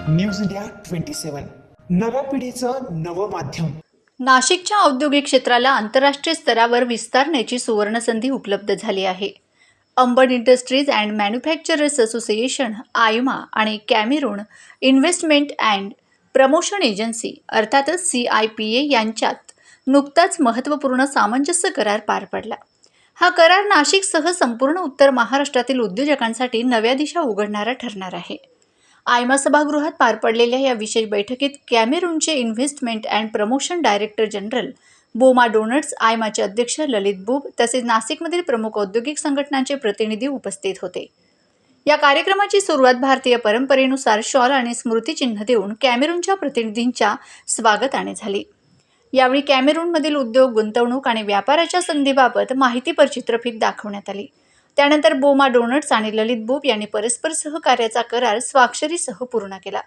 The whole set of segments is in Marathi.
न्यूज इंडिया 27 नव्या पिढीचं नवं माध्यम. नाशिकच्या औद्योगिक क्षेत्राला आंतरराष्ट्रीय स्तरावर विस्तारण्याची सुवर्णसंधी उपलब्ध झाली आहे. Ambad industries and manufacturers association AIMA आणि Cameroon investment and promotion agency अर्थातच CIPA यांच्यात नुकताच महत्त्वपूर्ण सामंजस्य करार पार पडला. हा करार नाशिकसह संपूर्ण उत्तर महाराष्ट्रातील उद्योजकांसाठी नव्या दिशा उघडणारा ठरणार आहे. आयमा सभागृहात पार पडलेल्या या विशेष बैठकीत कॅमेरूनचे investment and promotion director general Boma Donatus, आयमाचे अध्यक्ष ललित बुब तसेच नाशिकमधील प्रमुख औद्योगिक संघटनांचे प्रतिनिधी उपस्थित होते. या कार्यक्रमाची सुरुवात भारतीय परंपरेनुसार शॉल आणि स्मृतिचिन्ह देऊन कॅमेरूनच्या प्रतिनिधींच्या स्वागताने झाली. यावेळी कॅमेरूनमधील उद्योग, गुंतवणूक आणि व्यापाराच्या संधीबाबत माहितीपर चित्रफित दाखवण्यात आली. त्यानंतर बोमा डोनट्स आणि ललित बुब यांनी परस्पर सहकार्याचा करार स्वाक्षरीसह पूर्ण केला.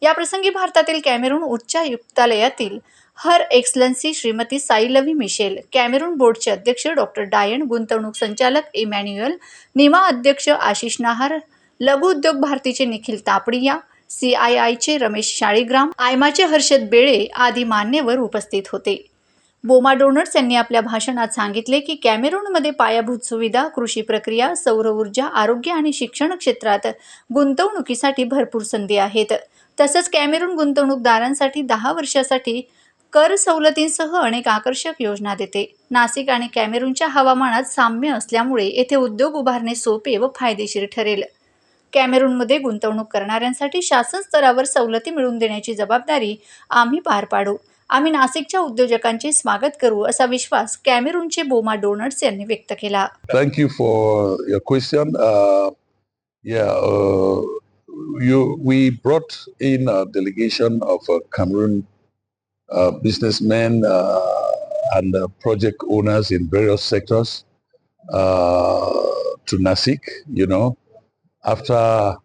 याप्रसंगी भारतातील कॅमेरून उच्चायुक्तालयातील हर एक्सलन्सी श्रीमती साईलवी मिशेल, कॅमेरून बोर्डचे अध्यक्ष डॉक्टर डायन, गुंतवणूक संचालक इमॅन्युअल, निमा अध्यक्ष आशिष नाहार, लघु उद्योग भारतीचे निखिल तापडिया, CIIचे रमेश शाळीग्राम, आयमाचे हर्षद बेळे आदी मान्यवर उपस्थित होते. बोमा डोनट्स यांनी आपल्या भाषणात सांगितले की कॅमेरूनमध्ये पायाभूत सुविधा, कृषी प्रक्रिया, सौर ऊर्जा, आरोग्य आणि शिक्षण क्षेत्रात गुंतवणुकीसाठी भरपूर संधी आहेत. तसंच कॅमेरून गुंतवणूकदारांसाठी 10 वर्षासाठी कर सवलतींसह अनेक आकर्षक योजना देते. नाशिक आणि कॅमेरूनच्या हवामानात साम्य असल्यामुळे येथे उद्योग उभारणे सोपे व फायदेशीर ठरेल. कॅमेरूनमध्ये गुंतवणूक करणाऱ्यांसाठी शासन स्तरावर सवलती मिळवून देण्याची जबाबदारी आम्ही पार पाडू. आम्ही नाशिकच्या उद्योजकांचे स्वागत करू असा विश्वास कॅमेरूनचे बोमा डोनट्स यांनी व्यक्त केला. Thank you for your question. We brought in a delegation of Cameroon businessmen and project owners in various sectors to Nasik. After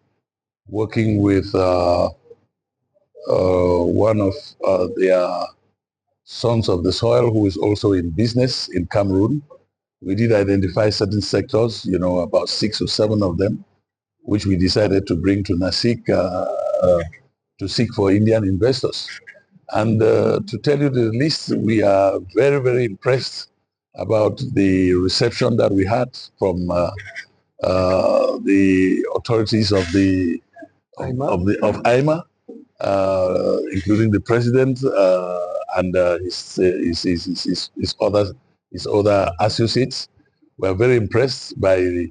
working with one of their sons of the soil who is also in business in Cameroon, we did identify certain sectors, about 6 or 7 of them, which we decided to bring to Nasik to seek for Indian investors. And to tell you the least, we are very, very impressed about the reception that we had from the authorities of AIMA, including the president and his other associates. We are very impressed by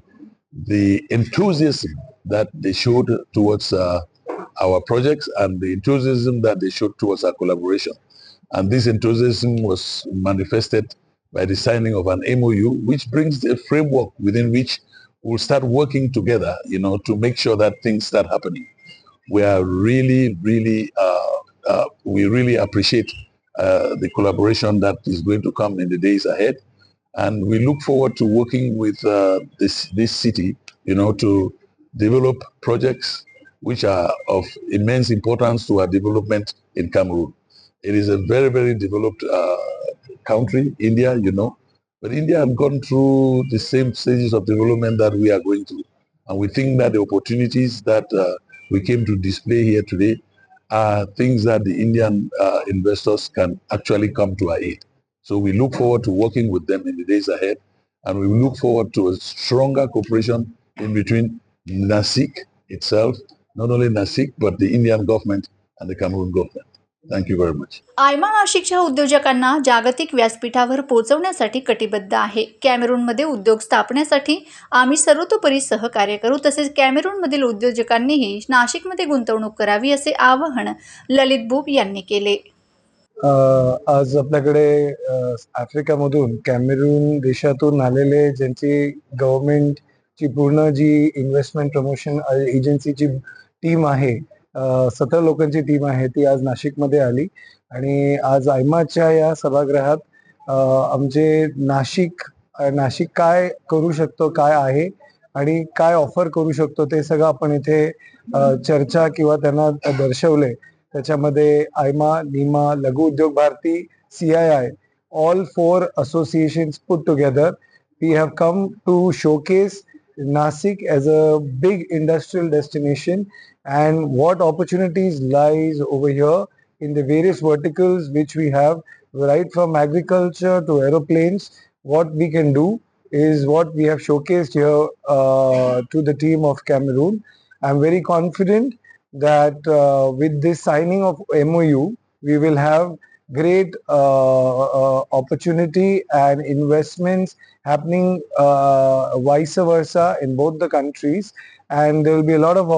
the enthusiasm that they showed towards our projects and the enthusiasm that they showed towards our collaboration. And this enthusiasm was manifested by the signing of an MOU, which brings a framework within which we'll start working together, to make sure that things start happening. We are really, we really appreciate the collaboration that is going to come in the days ahead. And we look forward to working with this city, to develop projects which are of immense importance to our development in Cameroon. It is a very, very developed country, India, but India has gone through the same stages of development that we are going through. And we think that the opportunities that we came to display here today are things that the Indian investors can actually come to our aid. So we look forward to working with them in the days ahead, and we look forward to a stronger cooperation in between Nasik itself, not only Nasik, but the Indian government and the Cameroon government. Thank you very much. Aima नाशिकच्या उद्योजकांना जागतिक व्यासपीठावर पोहोचवण्यासाठी कटिबद्ध आहे. कॅमेरूनमध्ये उद्योग स्थापण्यासाठी आम्ही सर्वतोपरी सहकार्य करू. तसेच कॅमेरूनमधील उद्योजकांनीही नाशिकमध्ये गुंतवणूक करावी असे आवाहन ललित बुब यांनी केले. आज आपल्याकडे आफ्रिकामधून कॅमेरून देशातून आलेले ज्यांची गव्हर्नमेंटची पूर्ण जी इन्व्हेस्टमेंट प्रमोशन एजन्सीची टीम आहे, 17 लोकांची टीम आहे, ती आज नाशिकमध्ये आली. आणि आज आयमाच्या या सभागृहात आमचे नाशिक काय करू शकतो, काय आहे आणि काय ऑफर करू शकतो ते सगळं आपण इथे चर्चा किंवा त्यांना दर्शवले. त्याच्यामध्ये आयमा, निमा, लघु उद्योग Bharti, CII, all 4 associations put together, we have come to showcase Nasik as a big industrial destination and what opportunities lies over here in the various verticals which we have, right from agriculture to aeroplanes. What we can do is what we have showcased here to the team of Cameroon. I'm very confident that with this signing of MOU, we will have great opportunity and investments happening vice versa in both the countries, and there will be a lot of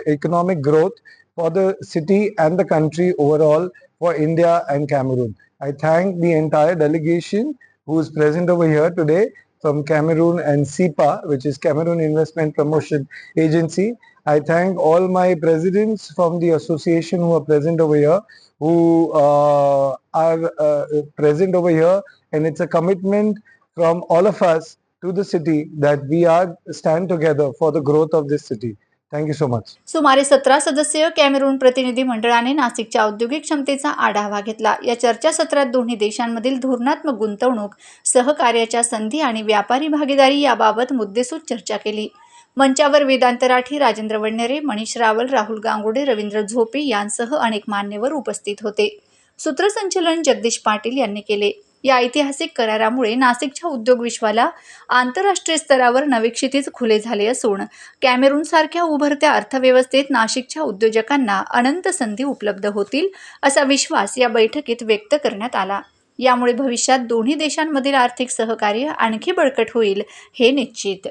economic growth for the city and the country overall for India and Cameroon. I thank the entire delegation who is present over here today from Cameroon and CIPA, which is Cameroon Investment Promotion Agency. I thank all my presidents from the association who are present over here, who are present over here, and it's a commitment from all of us to the city that we are stand together for the growth of this city. Thank you so much. सुमारे 17 सदस्यीय कॅमेरून प्रतिनिधी मंडळाने नाशिकच्या औद्योगिक क्षमतेचा आढावा घेतला. या चर्चासत्रात दोन्ही देशांमधील धोरणात्मक गुंतवणूक, सहकार्याच्या संधी आणि व्यापारी भागीदारी याबाबत मुद्देसूद चर्चा केली. मंचावर वेदांत राठी, राजेंद्र वडनेरे, मनीष रावल, राहुल गांगुडे, रवींद्र झोपे यांसह अनेक मान्यवर उपस्थित होते. सूत्रसंचलन जगदीश पाटील यांनी केले. या ऐतिहासिक करारामुळे नाशिकच्या उद्योग विश्वाला आंतरराष्ट्रीय स्तरावर नवे क्षितिज खुले झाले असून कॅमेरूनसारख्या उभरत्या अर्थव्यवस्थेत नाशिकच्या उद्योजकांना अनंत संधी उपलब्ध होतील असा विश्वास या बैठकीत व्यक्त करण्यात आला. यामुळे भविष्यात दोन्ही देशांमधील आर्थिक सहकार्य आणखी बळकट होईल हे निश्चित.